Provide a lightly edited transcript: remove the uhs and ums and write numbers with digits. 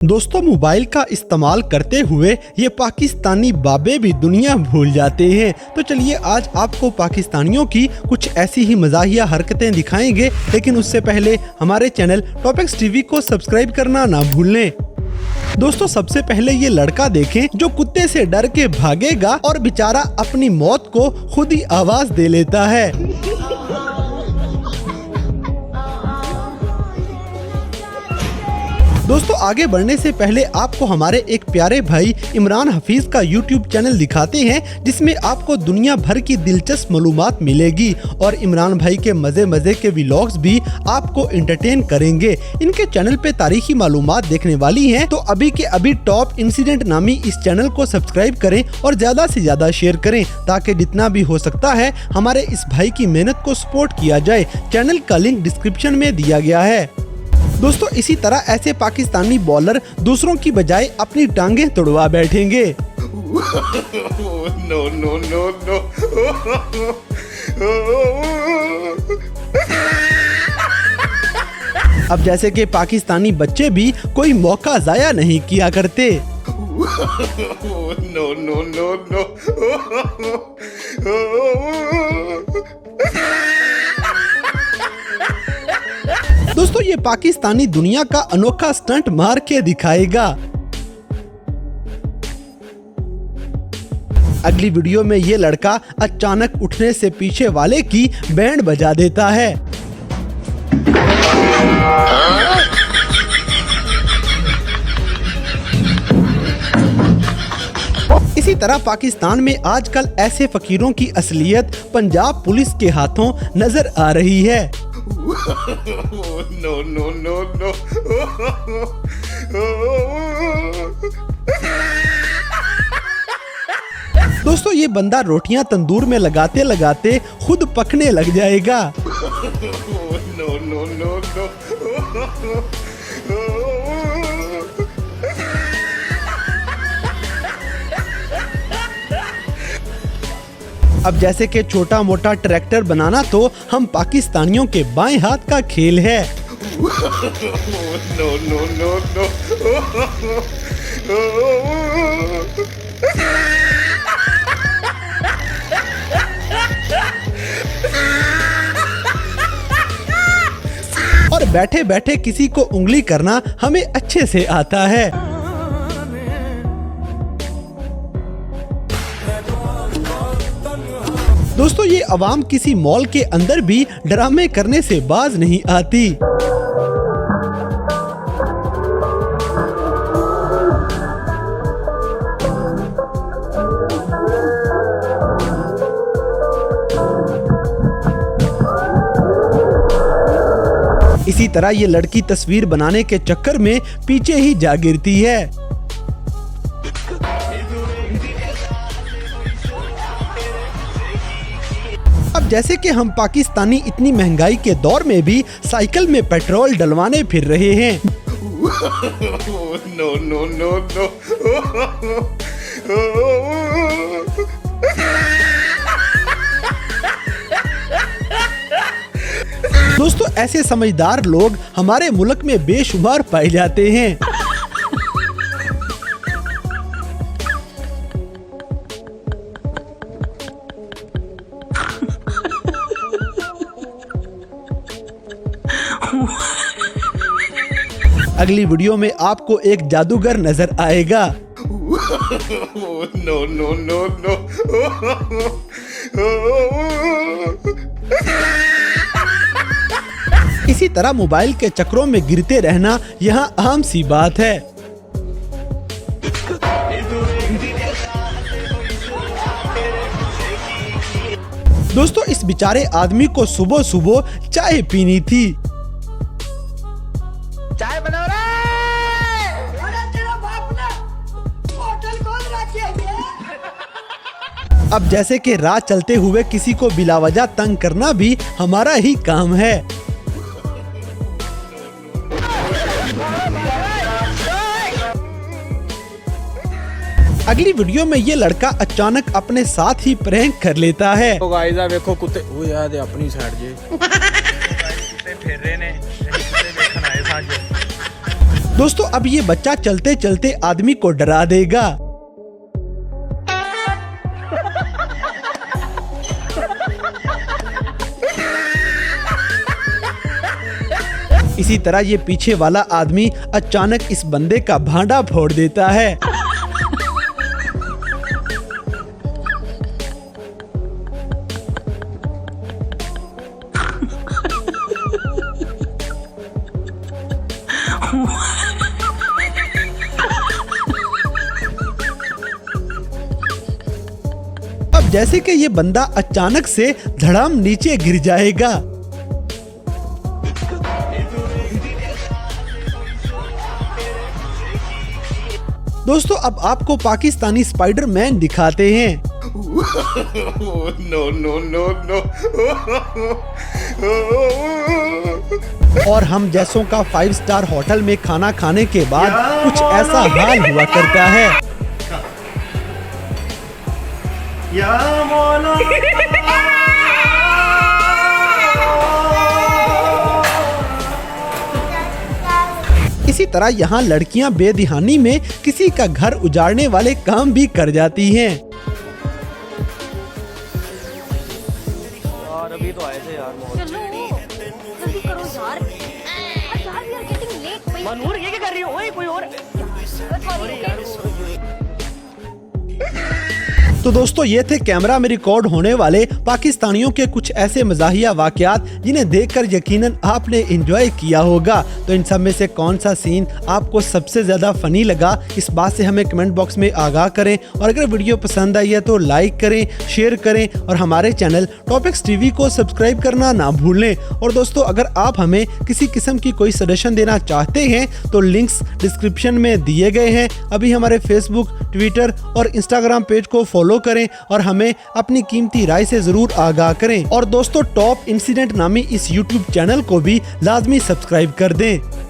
दोस्तों मोबाइल का इस्तेमाल करते हुए ये पाकिस्तानी बाबे भी दुनिया भूल जाते हैं। तो चलिए आज आपको पाकिस्तानियों की कुछ ऐसी ही मज़ाहिया हरकतें दिखाएंगे, लेकिन उससे पहले हमारे चैनल टॉपिक्स टीवी को सब्सक्राइब करना ना भूलें। दोस्तों सबसे पहले ये लड़का देखें जो कुत्ते से डर के भागेगा और बेचारा अपनी मौत को खुद ही आवाज दे लेता है। दोस्तों आगे बढ़ने से पहले आपको हमारे एक प्यारे भाई इमरान हफीज का यूट्यूब चैनल दिखाते हैं, जिसमें आपको दुनिया भर की दिलचस्प मालूमात मिलेगी और इमरान भाई के मजे मजे के व्लॉग्स भी आपको एंटरटेन करेंगे। इनके चैनल पे तारीखी मालूमात देखने वाली हैं, तो अभी के अभी टॉप इंसिडेंट नामी इस चैनल को सब्सक्राइब करें और ज्यादा से ज्यादा शेयर करें, ताकि जितना भी हो सकता है हमारे इस भाई की मेहनत को सपोर्ट किया जाए। चैनल का लिंक डिस्क्रिप्शन में दिया गया है। दोस्तों इसी तरह ऐसे पाकिस्तानी बॉलर दूसरों की बजाय अपनी टांगें तुड़वा बैठेंगे। No, no, no, no. अब जैसे कि पाकिस्तानी बच्चे भी कोई मौका जाया नहीं किया करते। No, no, no, no. दोस्तों ये पाकिस्तानी दुनिया का अनोखा स्टंट मार के दिखाएगा। अगली वीडियो में ये लड़का अचानक उठने से पीछे वाले की बैंड बजा देता है। इसी तरह पाकिस्तान में आजकल ऐसे फकीरों की असलियत पंजाब पुलिस के हाथों नजर आ रही है। No, no, no, no. दोस्तों ये बंदा रोटियां तंदूर में लगाते लगाते खुद पकने लग जाएगा। No, no, no, no. अब जैसे कि छोटा मोटा ट्रैक्टर बनाना तो हम पाकिस्तानियों के बाएं हाथ का खेल है। No, no, no, no. और बैठे बैठे किसी को उंगली करना हमें अच्छे से आता है। दोस्तों ये अवाम किसी मॉल के अंदर भी ड्रामे करने से बाज नहीं आती। इसी तरह ये लड़की तस्वीर बनाने के चक्कर में पीछे ही जा गिरती है। अब जैसे कि हम पाकिस्तानी इतनी महंगाई के दौर में भी साइकिल में पेट्रोल डलवाने फिर रहे हैं। No, no, no, no. दोस्तों ऐसे समझदार लोग हमारे मुल्क में बेशुमार पाए जाते हैं। अगली वीडियो में आपको एक जादूगर नजर आएगा। No, no, no, no. इसी तरह मोबाइल के चक्रों में गिरते रहना यहाँ आम सी बात है। दोस्तों इस बेचारे आदमी को सुबह सुबह चाय पीनी थी। चाय बना रहा तेरा बाप ने होटल खोल रखी है। अब जैसे कि राह चलते हुए किसी को बिलावजा तंग करना भी हमारा ही काम है। अगली वीडियो में ये लड़का अचानक अपने साथ ही प्रैंक कर लेता है। तो गाइस आ देखो कुत्ते वो याद है अपनी साइड जे फिर रहे ने देखने आए साझे दोस्तों अब ये बच्चा चलते चलते आदमी को डरा देगा। इसी तरह ये पीछे वाला आदमी अचानक इस बंदे का भांडा फोड़ देता है। अब जैसे कि ये बंदा अचानक से धड़ाम नीचे गिर जाएगा। दोस्तों अब आपको पाकिस्तानी स्पाइडरमैन दिखाते हैं। no, no, no, no. और हम जैसों का 5 स्टार होटल में खाना खाने के बाद कुछ ऐसा हाल हुआ करता है। इसी तरह यहाँ लड़कियाँ बेदिहानी में किसी का घर उजाड़ने वाले काम भी कर जाती हैं। यार अभी तो आए थे यार चलो जल्दी करो यार यार वी आर गेटिंग लेट। मनूर ये क्या कर रही हो? ओए कोई और तो दोस्तों ये थे कैमरा में रिकॉर्ड होने वाले पाकिस्तानियों के कुछ ऐसे मज़ाहिया वाक़यात जिन्हें देखकर यकीनन आपने एंजॉय किया होगा। तो इन सब में से कौन सा सीन आपको सबसे ज़्यादा फ़नी लगा, इस बात से हमें कमेंट बॉक्स में आगाह करें। और अगर वीडियो पसंद आई है तो लाइक करें, शेयर करें और हमारे चैनल टॉपिक्स टीवी को सब्सक्राइब करना ना भूलें। और दोस्तों अगर आप हमें किसी किस्म की कोई सजेशन देना चाहते हैं तो लिंक्स डिस्क्रिप्शन में दिए गए हैं। अभी हमारे फेसबुक, ट्विटर और इंस्टाग्राम पेज को फॉलो करें और हमें अपनी कीमती राय से जरूर आगाह करें। और दोस्तों टॉप इंसिडेंट नामी इस YouTube चैनल को भी लाजमी सब्सक्राइब कर दें।